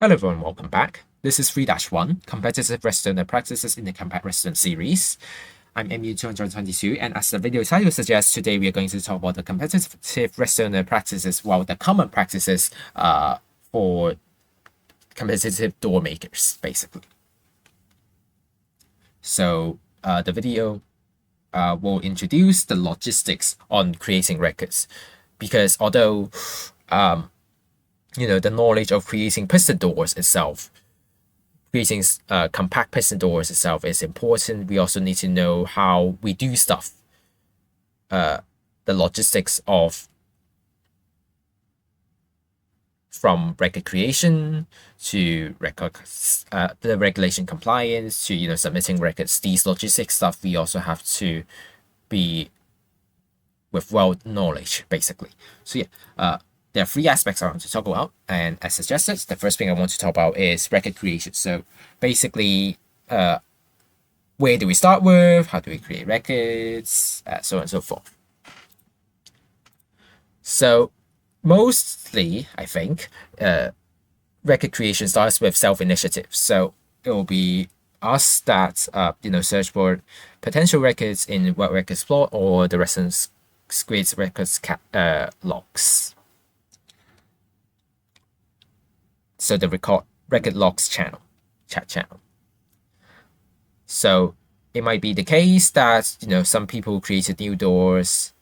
Hello everyone, welcome back. This is 3-1, Competitive Redstoner Practices in the Compact Redstone series. I'm MU222, and as the video title suggests, today we are going to talk about the competitive Redstoner practices, the common practices for competitive door makers, basically. So the video will introduce the logistics on creating records, because although the knowledge of creating piston doors itself, creating compact piston doors itself is important. We also need to know how we do stuff, the logistics of from record creation to record the regulation compliance to submitting records. These logistics stuff we also have to be with well knowledge, basically. So yeah, there are three aspects I want to talk about, and as suggested, the first thing I want to talk about is record creation. So basically, where do we start with? How do we create records? So on and so forth. So mostly, I think, record creation starts with self-initiative. So it will be us that search for potential records in World Records plot or the Redstone Squid's records logs. So the record logs chat channel. So it might be the case that some people created new doors,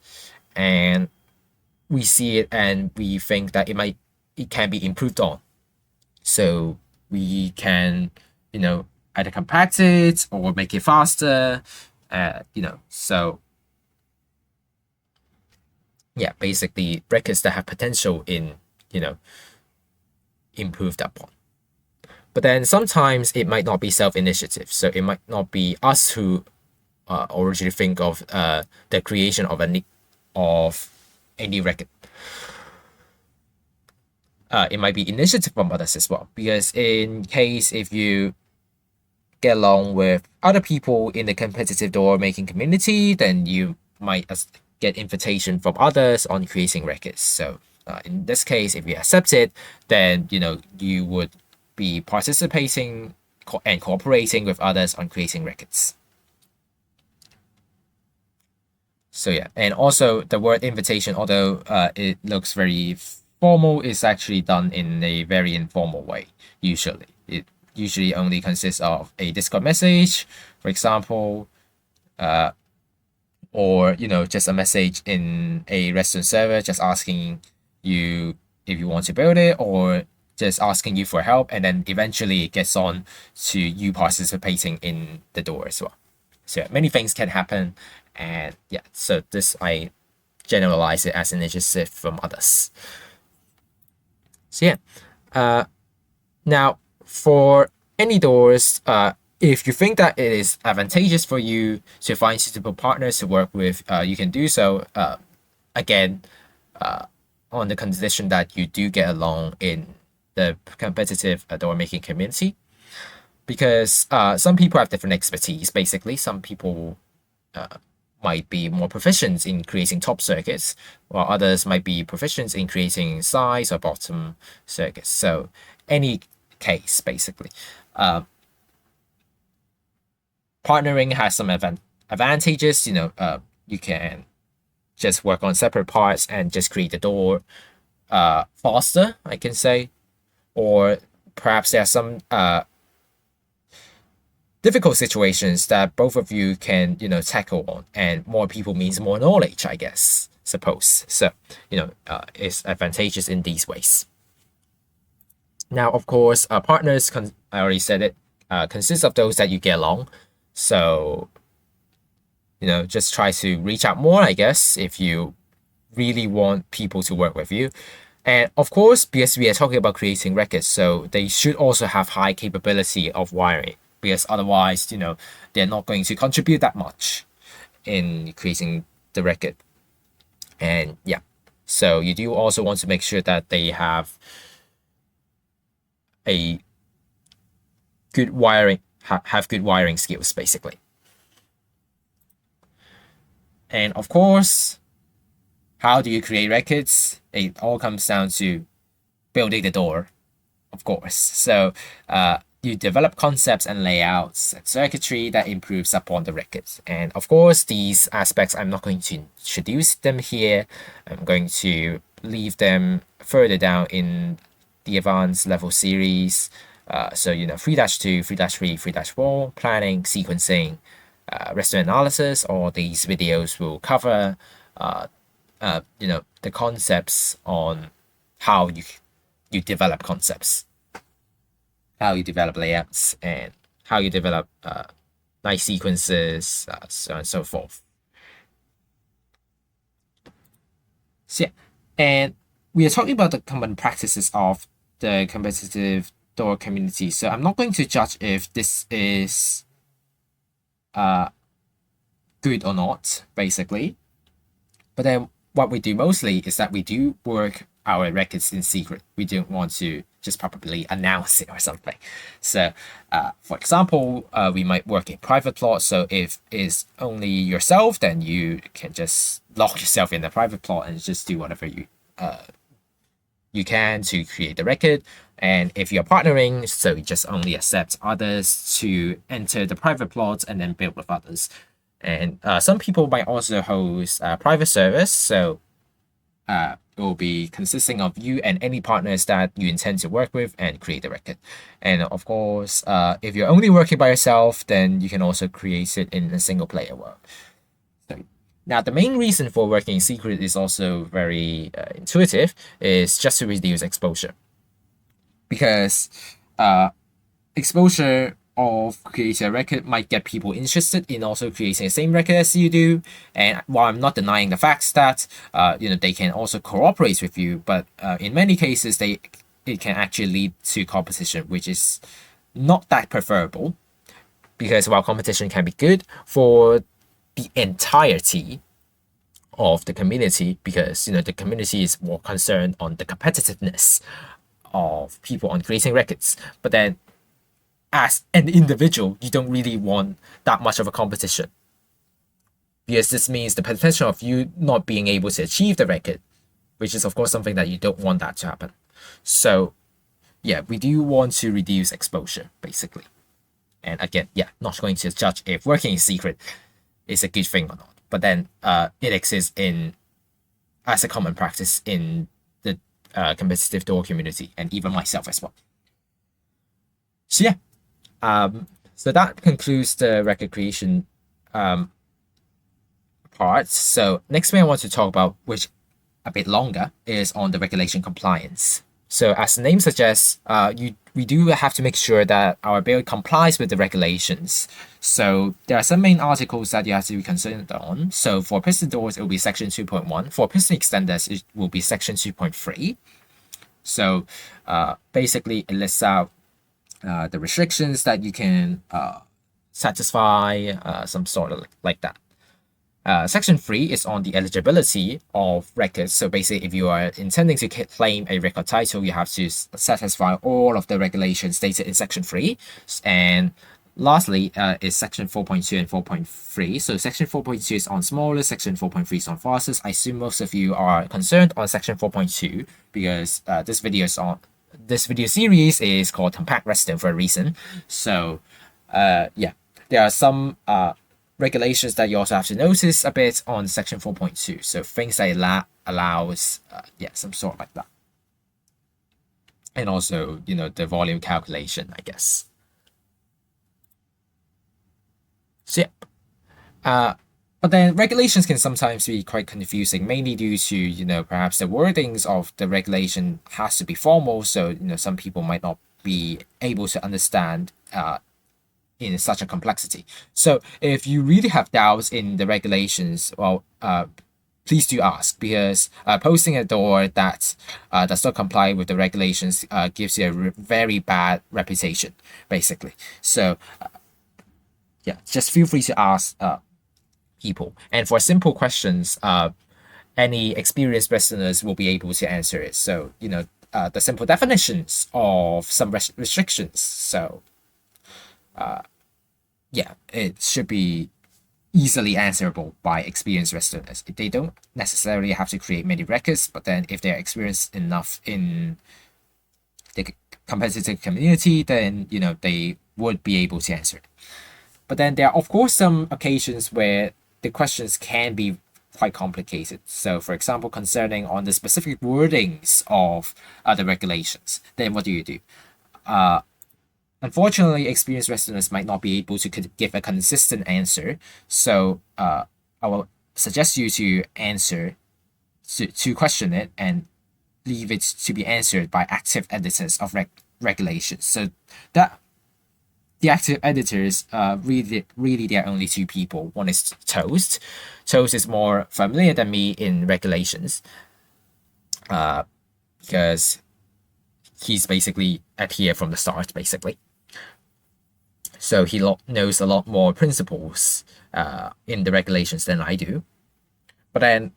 and we see it and we think that it can be improved on. So we can either compact it or make it faster. So yeah, basically records that have potential in improved upon. But then sometimes it might not be self-initiative, so it might not be us who originally think of the creation of a new record. It might be initiative from others as well, because in case if you get along with other people in the competitive door making community, then you might get invitation from others on creating records. So in this case, if you accept it, then you would be participating and cooperating with others on creating records. So yeah, and also the word invitation, although it looks very formal, is actually done in a very informal way. Usually, it usually only consists of a Discord message, for example, or just a message in a Redstone server, just asking you if you want to build it, or just asking you for help, and then eventually it gets on to you participating in the door as well. So yeah, many things can happen, and yeah, so this I generalize it as an initiative from others. So yeah, now for any doors, if you think that it is advantageous for you to find suitable partners to work with, you can do so. Again, on the condition that you do get along in the competitive door making community, because some people have different expertise. Basically, some people might be more proficient in creating top circuits, while others might be proficient in creating sides or bottom circuits. So any case, basically, partnering has some advantages. You can just work on separate parts and just create the door faster, I can say. Or perhaps there are some difficult situations that both of you can tackle on, and more people means more knowledge, I guess, suppose. So it's advantageous in these ways. Now, of course, partners, I already said it, consists of those that you get along. So just try to reach out more, I guess, if you really want people to work with you. And of course, because we are talking about creating records, so they should also have high capability of wiring, because otherwise, they're not going to contribute that much in creating the record. And yeah, so you do also want to make sure that they have a good wiring, have good wiring skills, basically. And of course, how do you create records? It all comes down to building the door of course. So you develop concepts and layouts and circuitry that improves upon the records. And of course, these aspects, I'm not going to introduce them here. I'm going to leave them further down in the advanced level series. So, 3-2, 3-3, 3-4, planning, sequencing, redstone analysis, all these videos will cover, the concepts on how you develop concepts, how you develop layouts, and how you develop nice sequences, so on and so forth. So yeah, and we are talking about the common practices of the competitive door community. So I'm not going to judge if this is good or not, basically. But then what we do mostly is that we do work our records in secret. We don't want to just probably announce it or something. So, for example, we might work in private plot. So if it's only yourself, then you can just lock yourself in the private plot and just do whatever you can to create the record. And if you're partnering, so you just only accept others to enter the private plots and then build with others. And some people might also host private servers. So it will be consisting of you and any partners that you intend to work with and create the record. And of course, if you're only working by yourself, then you can also create it in a single player world. So, now, the main reason for working in secret is also very intuitive, is just to reduce exposure. Because exposure of creating a record might get people interested in also creating the same record as you do. And while I'm not denying the fact that they can also cooperate with you, but in many cases it can actually lead to competition, which is not that preferable. Because while competition can be good for the entirety of the community, because the community is more concerned on the competitiveness of people on creating records, but then as an individual, you don't really want that much of a competition, because this means the potential of you not being able to achieve the record, which is of course something that you don't want that to happen. So yeah, we do want to reduce exposure, basically. And again, yeah, not going to judge if working in secret is a good thing or not, but then it exists as a common practice in the competitive door community, and even myself as well. So yeah, so that concludes the record creation part. So next thing I want to talk about, which a bit longer, is on the regulation compliance. So as the name suggests, we do have to make sure that our build complies with the regulations. So there are some main articles that you have to be concerned on. So for piston doors, it will be section 2.1. For piston extenders, it will be section 2.3. So basically, it lists out the restrictions that you can satisfy, some sort of like that. Section 3 is on the eligibility of records. So basically, if you are intending to claim a record title, you have to satisfy all of the regulations stated in Section 3. And lastly, is Section 4.2 and 4.3. So Section 4.2 is on smallest, Section 4.3 is on fastest. I assume most of you are concerned on Section 4.2 because this video series is called Compact Redstone for a reason. So yeah, there are some regulations that you also have to notice a bit on Section 4.2. So things that allows some sort like that. And also, the volume calculation, I guess. So yeah. But then regulations can sometimes be quite confusing, mainly due to, perhaps the wordings of the regulation has to be formal. So, some people might not be able to understand in such a complexity. So if you really have doubts in the regulations, well, please do ask, because posting a door that does not comply with the regulations gives you a very bad reputation, basically. So yeah, just feel free to ask people. And for simple questions, any experienced listeners will be able to answer it. So, the simple definitions of some restrictions. So yeah, it should be easily answerable by experienced redstoneers. They don't necessarily have to create many records, but then if they're experienced enough in the competitive community, then they would be able to answer it. But then there are of course some occasions where the questions can be quite complicated. So for example, concerning on the specific wordings of the regulations, then what do you do? Unfortunately, experienced Westerners might not be able to give a consistent answer. So I will suggest you to answer, to question it and leave it to be answered by active editors of regulations. So that the active editors, really there are only two people. One is Toast. Toast is more familiar than me in regulations, because he's basically at here from the start, basically. So he knows a lot more principles in the regulations than I do. But then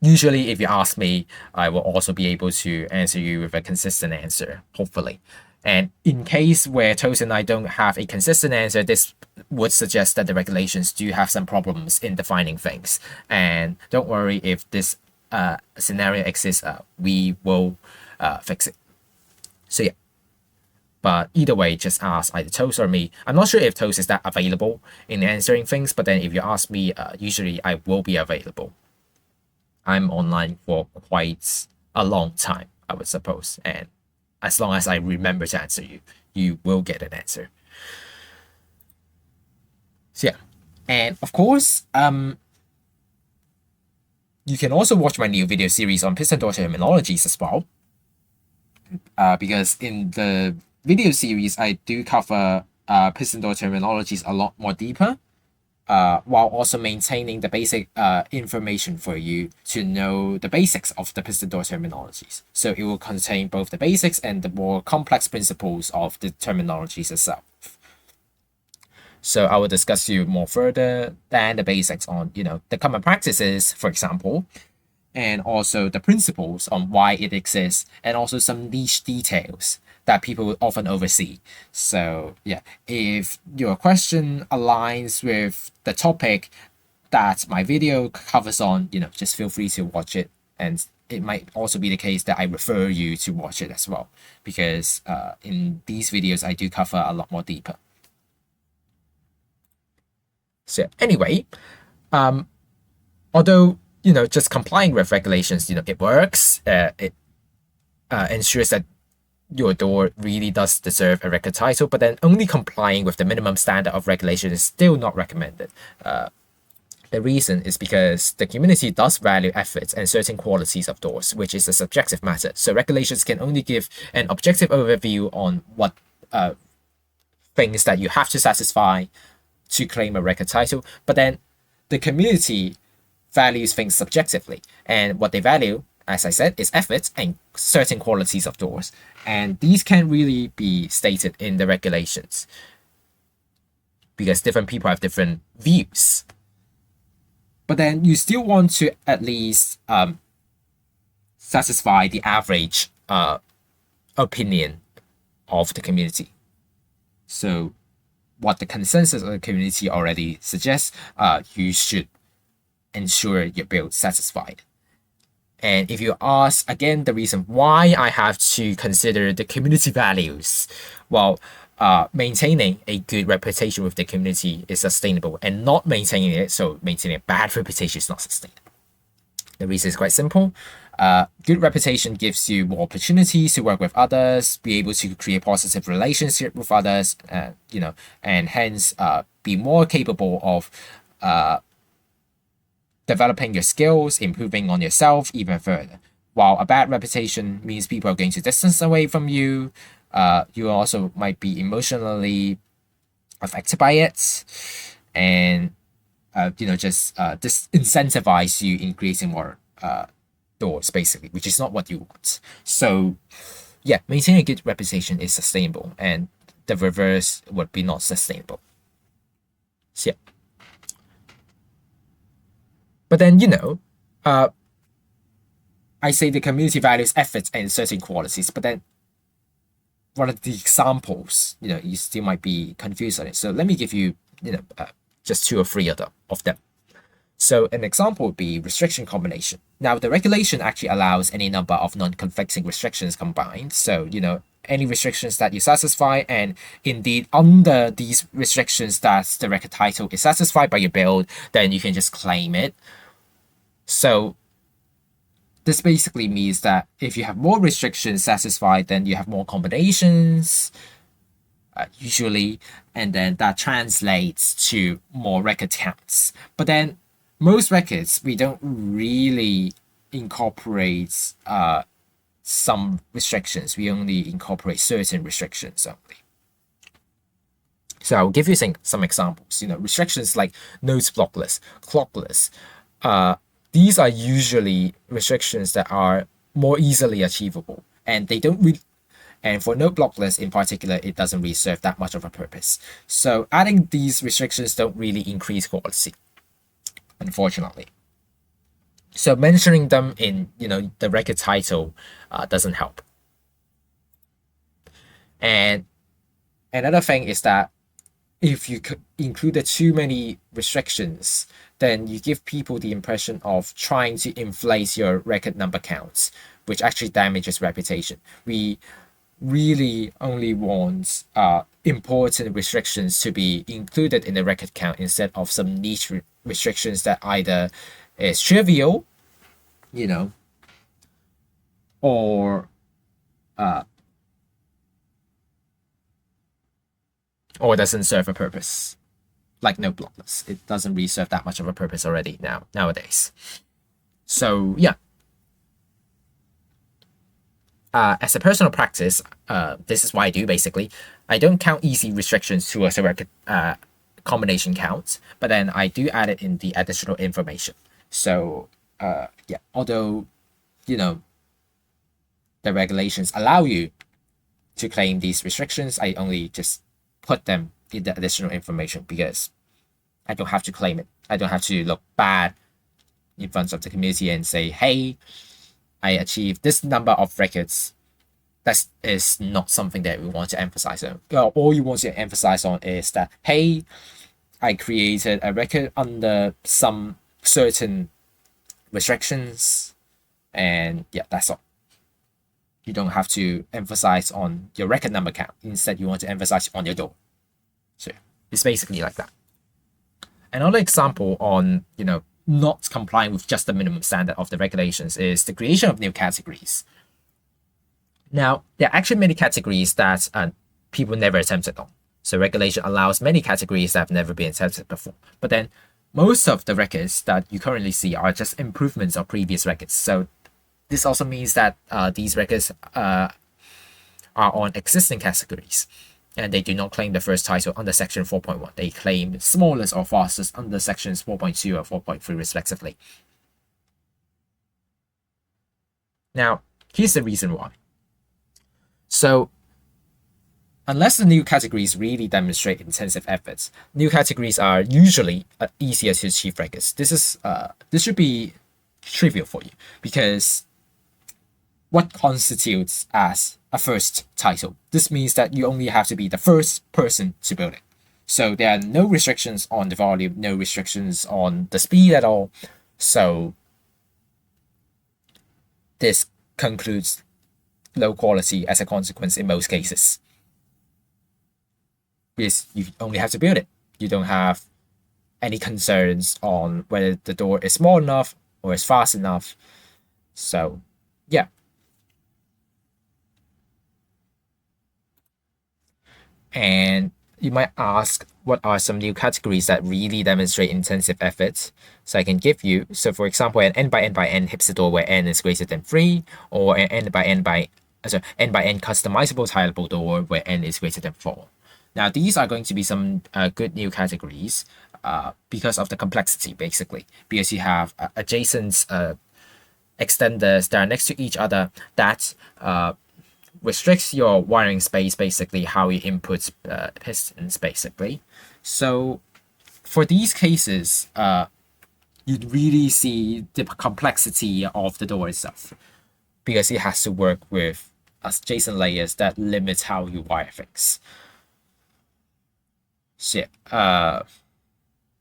usually if you ask me, I will also be able to answer you with a consistent answer, hopefully. And in case where Toast and I don't have a consistent answer, this would suggest that the regulations do have some problems in defining things. And don't worry, if this scenario exists, we will fix it. So yeah. But either way, just ask either Toast or me. I'm not sure if Toast is that available in answering things, but then if you ask me, usually I will be available. I'm online for quite a long time, I would suppose. And as long as I remember to answer you, you will get an answer. So yeah. And of course, you can also watch my new video series on piston door terminologies as well. Because in the video series, I do cover piston door terminologies a lot more deeper, while also maintaining the basic information for you to know the basics of the piston door terminologies. So it will contain both the basics and the more complex principles of the terminologies itself. So I will discuss you more further than the basics on, the common practices, for example, and also the principles on why it exists, and also some niche details that people often oversee. So yeah, if your question aligns with the topic that my video covers on, just feel free to watch it. And it might also be the case that I refer you to watch it as well, because in these videos I do cover a lot more deeper. So anyway, although just complying with regulations, it works. It ensures that your door really does deserve a record title, but then only complying with the minimum standard of regulation is still not recommended. The reason is because the community does value efforts and certain qualities of doors, which is a subjective matter. So regulations can only give an objective overview on what things that you have to satisfy to claim a record title, but then the community values things subjectively, and what they value, as I said, is efforts and certain qualities of doors, and these can't really be stated in the regulations because different people have different views. But then you still want to at least satisfy the average opinion of the community. So what the consensus of the community already suggests, you should ensure your build satisfied. And if you ask again the reason why I have to consider the community values, well, maintaining a good reputation with the community is sustainable, and not maintaining it, so maintaining a bad reputation, is not sustainable. The reason is quite simple. Good reputation gives you more opportunities to work with others, be able to create positive relationship with others, and hence be more capable of developing your skills, improving on yourself even further. While a bad reputation means people are going to distance away from you, you also might be emotionally affected by it, and just disincentivize you in creating more doors, basically, which is not what you want. So yeah, maintaining a good reputation is sustainable, and the reverse would be not sustainable. So yeah. But then, I say the community values efforts and certain qualities, but then what are the examples? You still might be confused on it. So let me give you, just 2 or 3 of them. So an example would be restriction combination. Now, the regulation actually allows any number of non-conflicting restrictions combined. So, any restrictions that you satisfy, and indeed under these restrictions that the record title is satisfied by your build, then you can just claim it. So this basically means that if you have more restrictions satisfied, then you have more combinations, usually, and then that translates to more record counts. But then most records, we don't really incorporate some restrictions. We only incorporate certain restrictions only. So I'll give you some examples. Restrictions like nodes blockless, clockless. These are usually restrictions that are more easily achievable, and they don't really. And for node blockless in particular, it doesn't really serve that much of a purpose. So adding these restrictions don't really increase quality, unfortunately. So mentioning them in the record title doesn't help. And another thing is that if you included too many restrictions, then you give people the impression of trying to inflate your record number counts, which actually damages reputation. We really only want important restrictions to be included in the record count instead of some niche restrictions that either is trivial, or doesn't serve a purpose, like node blockless. It doesn't really serve that much of a purpose already nowadays. So yeah. As a personal practice, this is what I do basically. I don't count easy restrictions towards a record combination count, but then I do add it in the additional information. So yeah, although the regulations allow you to claim these restrictions, I only just put them in the additional information because I don't have to claim it. I don't have to look bad in front of the community and say, hey, I achieved this number of records. That is not something that we want to emphasize on. All you want to emphasize on is that, hey, I created a record under some certain restrictions, and yeah, that's all. You don't have to emphasize on your record number count. Instead, you want to emphasize on your door. So it's basically like that. Another example on, not complying with just the minimum standard of the regulations is the creation of new categories. Now, there are actually many categories that people never attempted on. So regulation allows many categories that have never been attempted before. But then most of the records that you currently see are just improvements of previous records. So this also means that these records are on existing categories, and they do not claim the first title under section 4.1. They claim smallest or fastest under sections 4.2 or 4.3 respectively. Now, here's the reason why. So, unless the new categories really demonstrate intensive efforts, new categories are usually easier to achieve records. This should be trivial for you, because what constitutes as a first title? This means that you only have to be the first person to build it. So there are no restrictions on the volume, no restrictions on the speed at all. So this concludes low quality as a consequence in most cases. Because you only have to build it. You don't have any concerns on whether the door is small enough or is fast enough. So yeah. And you might ask, what are some new categories that really demonstrate intensive efforts? So I can give you. So for example, an n by n hipster door where n is greater than 3, or an n by n customizable tileable door where n is greater than 4. Now these are going to be some good new categories because of the complexity, basically, because you have adjacent extenders that are next to each other that restricts your wiring space, basically how you input pistons, basically. So for these cases, you'd really see the complexity of the door itself, because it has to work with adjacent layers that limit how you wire things. So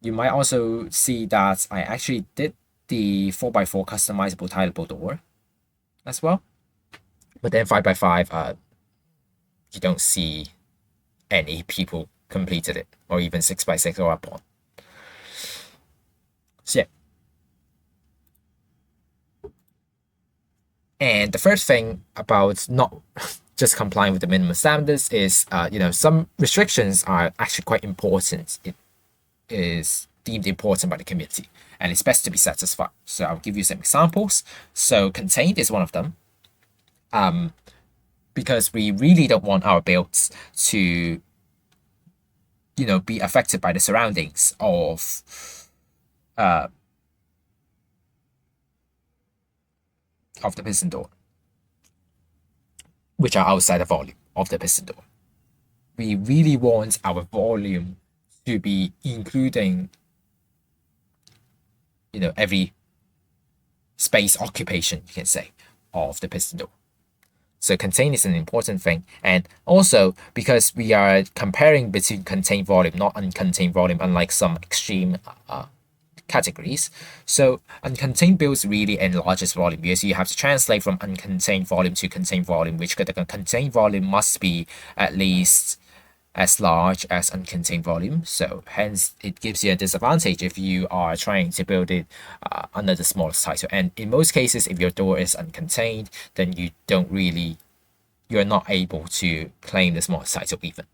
you might also see that I actually did the 4x4 customizable tileable door as well. But then 5x5, you don't see any people completed it, or even 6x6 or up on. So yeah. And the first thing about not just complying with the minimum standards is, some restrictions are actually quite important. It is deemed important by the community, and it's best to be satisfied. So I'll give you some examples. So contained is one of them. Because we really don't want our builds to, be affected by the surroundings of the piston door, which are outside the volume of the piston door. We really want our volume to be including, every space occupation, you can say, of the piston door. So contain is an important thing. And also because we are comparing between contained volume, not uncontained volume, unlike some extreme categories. So uncontained builds really enlarges volume, because you have to translate from uncontained volume to contained volume, which the contained volume must be at least as large as uncontained volume. So hence it gives you a disadvantage if you are trying to build it under the smallest title. And in most cases, if your door is uncontained, then you're not able to claim the smallest title even.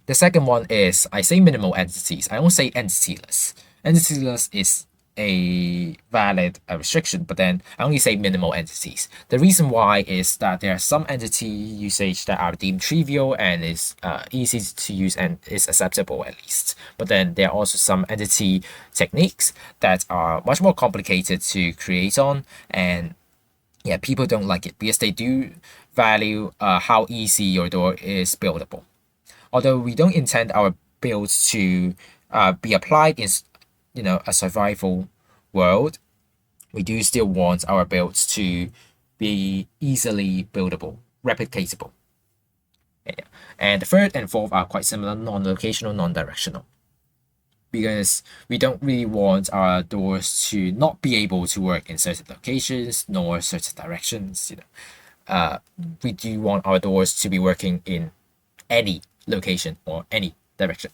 The second one is, I say minimal entities. I don't say entityless. Entityless is a valid restriction, but then I only say minimal entities. The reason why is that there are some entity usage that are deemed trivial and is easy to use and is acceptable at least. But then there are also some entity techniques that are much more complicated to create on, and yeah, people don't like it because they do value how easy your door is buildable. Although we don't intend our builds to be applied in a survival world, we do still want our builds to be easily buildable, replicatable. Yeah. And the third and fourth are quite similar: non-locational, non-directional. Because we don't really want our doors to not be able to work in certain locations nor certain directions. We do want our doors to be working in any location or any direction.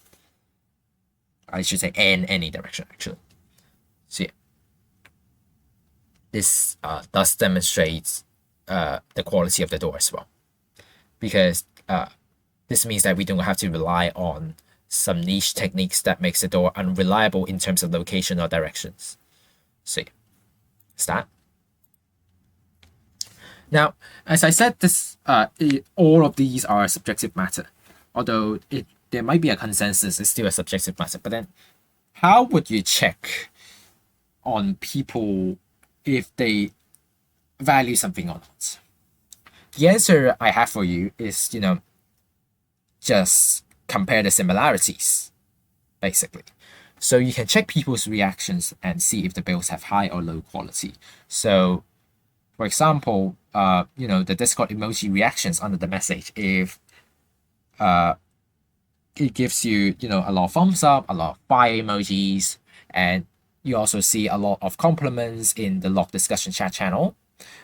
I should say in any direction, actually. So yeah, this thus demonstrates the quality of the door as well, because this means that we don't have to rely on some niche techniques that makes the door unreliable in terms of location or directions. So yeah, it's that. Now, as I said, all of these are subjective matter. Although there might be a consensus, it's still a subjective matter. But then, how would you check on people if they value something or not? The answer I have for you is, just compare the similarities, basically. So you can check people's reactions and see if the builds have high or low quality. So, for example, the Discord emoji reactions under the message, if it gives you, a lot of thumbs up, a lot of fire emojis, and you also see a lot of compliments in the log discussion chat channel,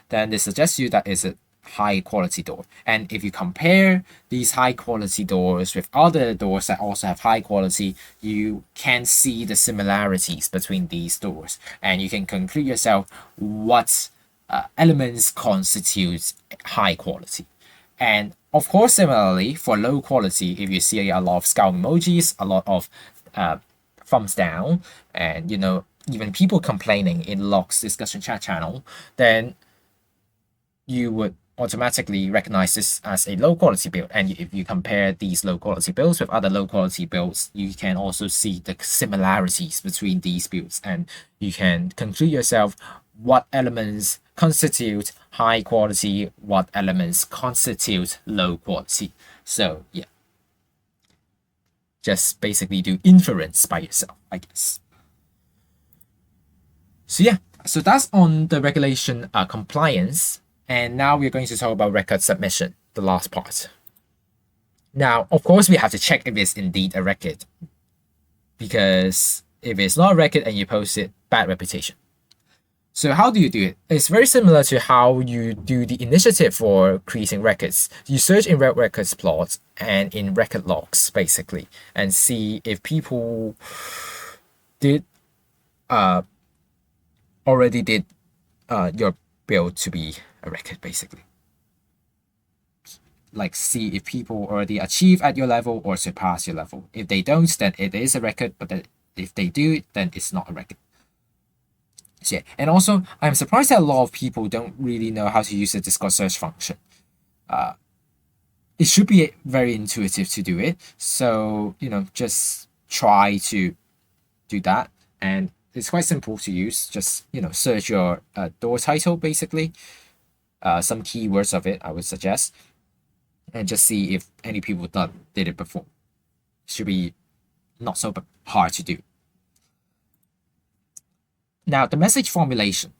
then this suggests you that is a high quality door. And if you compare these high quality doors with other doors that also have high quality, you can see the similarities between these doors, and you can conclude yourself what elements constitute high quality. And of course, similarly, for low quality, if you see a lot of scowl emojis, a lot of thumbs down, and even people complaining in logs discussion chat channel, then you would automatically recognize this as a low quality build. And if you compare these low quality builds with other low quality builds, you can also see the similarities between these builds, and you can conclude yourself what elements constitute high quality, what elements constitute low quality. So yeah, just basically do inference by yourself, I guess. So yeah, so that's on the regulation compliance. And now we're going to talk about record submission, the last part. Now, of course, we have to check if it's indeed a record, because If it's not a record and you post it, bad reputation. So how do you do it? It's very similar to how you do the initiative for creating records. You search in records plots and in record logs basically, and see if people did already did your build to be a record basically. Like see if people already achieve at your level or surpass your level. If they don't, then it is a record, but then if they do, then it's not a record. So yeah, and also I'm surprised that a lot of people don't really know how to use the Discord search function. It should be very intuitive to do it. So just try to do that, and it's quite simple to use. Just search your door title basically, some keywords of it I would suggest, and just see if any people did it before. Should be not so hard to do. Now, the message formulation.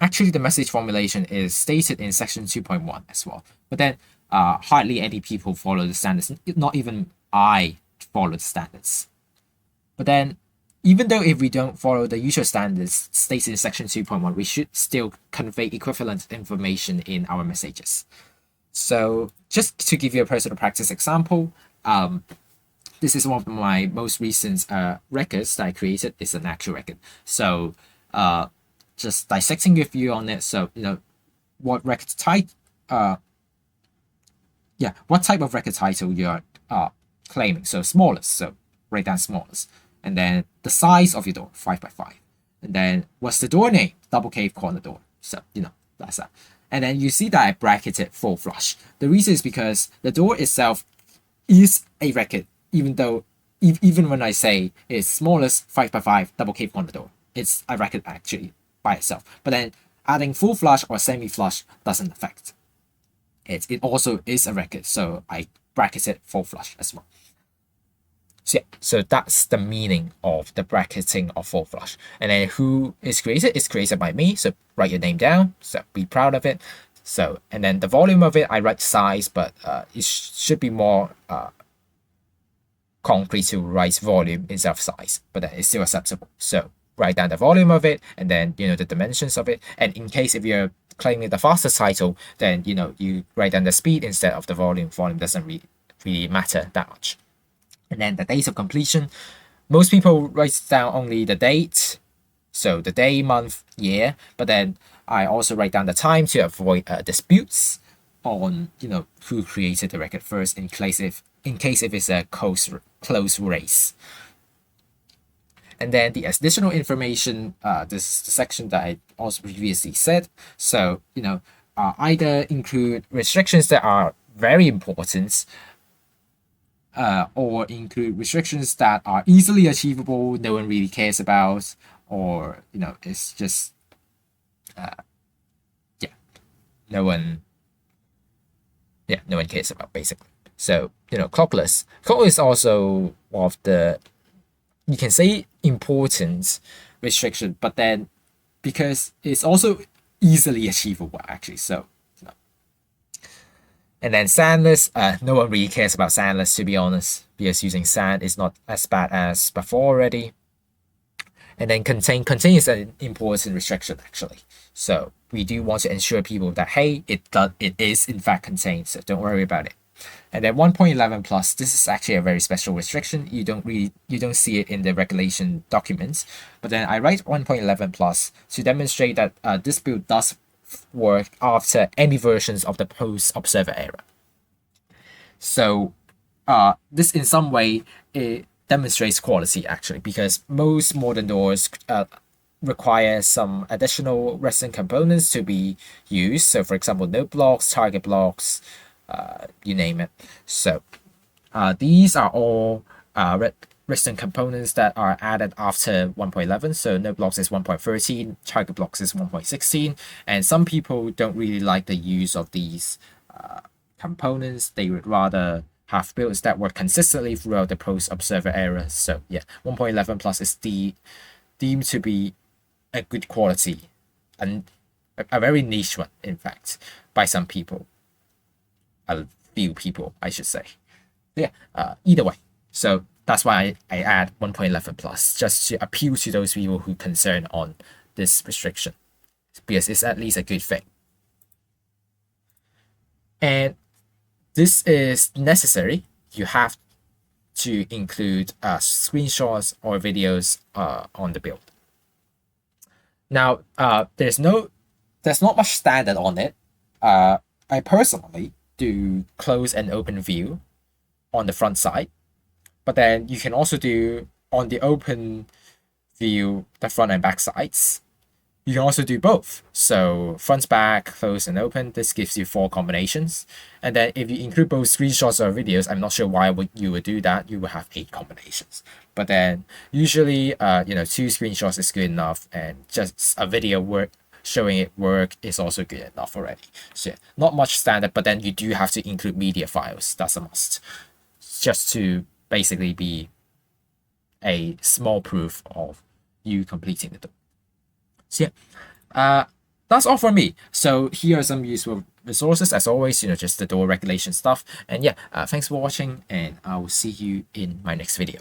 Actually, the message formulation is stated in section 2.1 as well. But then hardly any people follow the standards. Not even I follow the standards. But then, even though if we don't follow the usual standards stated in section 2.1, we should still convey equivalent information in our messages. So just to give you a personal practice example, this is one of my most recent records that I created. It's an actual record. So just dissecting with you on it. So what record type what type of record title you're claiming. So smallest, so write down smallest. And then the size of your door, 5x5. And then what's the door name? Double cave corner door. So that's that. And then you see that I bracketed full flush. The reason is because the door itself is a record, even though even when I say it's smallest 5x5 double cave corner door, it's a record actually by itself. But then adding full flush or semi flush doesn't affect it. It also is a record, so I bracketed full flush as well. So yeah, so that's the meaning of the bracketing of full flush. And then who is created? It's created by me. So write your name down. So be proud of it. So and then the volume of it, I write size, but it should be more concrete to write volume instead of size. But then it's still acceptable. So write down the volume of it, and then the dimensions of it. And in case if you're claiming the fastest title, then you write down the speed instead of the volume. Volume doesn't really matter that much. And then the date of completion, most people write down only the date, so the day, month, year. But then I also write down the time to avoid disputes on who created the record first in case if it's a close race. And then the additional information, this is the section that I also previously said. So either include restrictions that are very important, or include restrictions that are easily achievable, no one really cares about, or it's just no one cares about basically. So clockless is also one of the, you can say, important restriction, but then because it's also easily achievable actually. So and then sandless, no one really cares about sandless, to be honest, because using sand is not as bad as before already. And then contain is an important restriction actually. So we do want to ensure people that hey, it is in fact contained, so don't worry about it. And then 1.11 plus, this is actually a very special restriction. You don't see it in the regulation documents, but then I write 1.11 plus to demonstrate that this build does work after any versions of the post observer era. So this in some way it demonstrates quality actually, because most modern doors require some additional redstone components to be used. So for example, node blocks, target blocks, you name it. So these are all redstone components that are added after 1.11. So node blocks is 1.13, target blocks is 1.16, and some people don't really like the use of these components. They would rather have builds that work consistently throughout the post observer era. So yeah, 1.11 plus is deemed to be a good quality, and a very niche one in fact by some people, a few people I should say. Yeah, either way. So That's why I add 1.11 plus, just to appeal to those people who concern on this restriction, because it's at least a good thing. And this is necessary. You have to include screenshots or videos on the build. Now, there's not much standard on it. I personally do close and open view on the front side, but then you can also do on the open view the front and back sides. You can also do both. So front, back, close, and open. This gives you 4 combinations. And then if you include both screenshots or videos, I'm not sure why you would do that. You would have 8 combinations. But then usually, 2 screenshots is good enough, and just a video showing it work is also good enough already. So yeah, not much standard, but then you do have to include media files. That's a must, just to basically be a small proof of you completing the door. So yeah, that's all for me. So here are some useful resources as always, just the door regulation stuff. And yeah, thanks for watching, and I will see you in my next video.